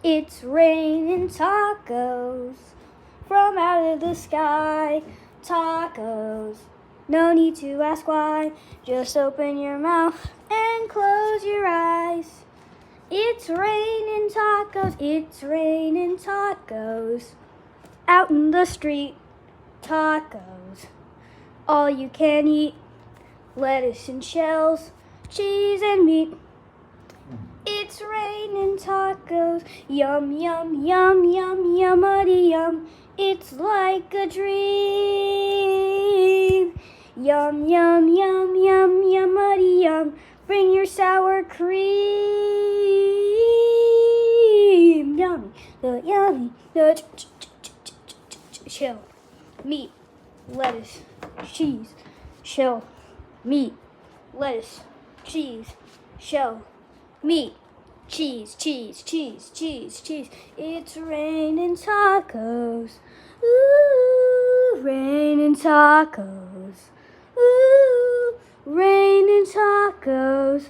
It's raining tacos from out of the sky. Tacos, no need to ask why. Just open your mouth and close your eyes. It's raining tacos, it's raining tacos. Out in the street, tacos. All you can eat, lettuce and shells, cheese and meat. It's raining tacos, yum, yum, yum, yum, yummity yum. It's like a dream. Yum, yum, yum, yum, yummity yum. Bring your sour cream. Yummy, the yummy, the shell, meat, lettuce, cheese, shell, meat, lettuce, cheese, shell, meat, cheese, cheese, cheese, cheese, cheese. It's raining tacos. Ooh, raining tacos. Ooh, raining tacos.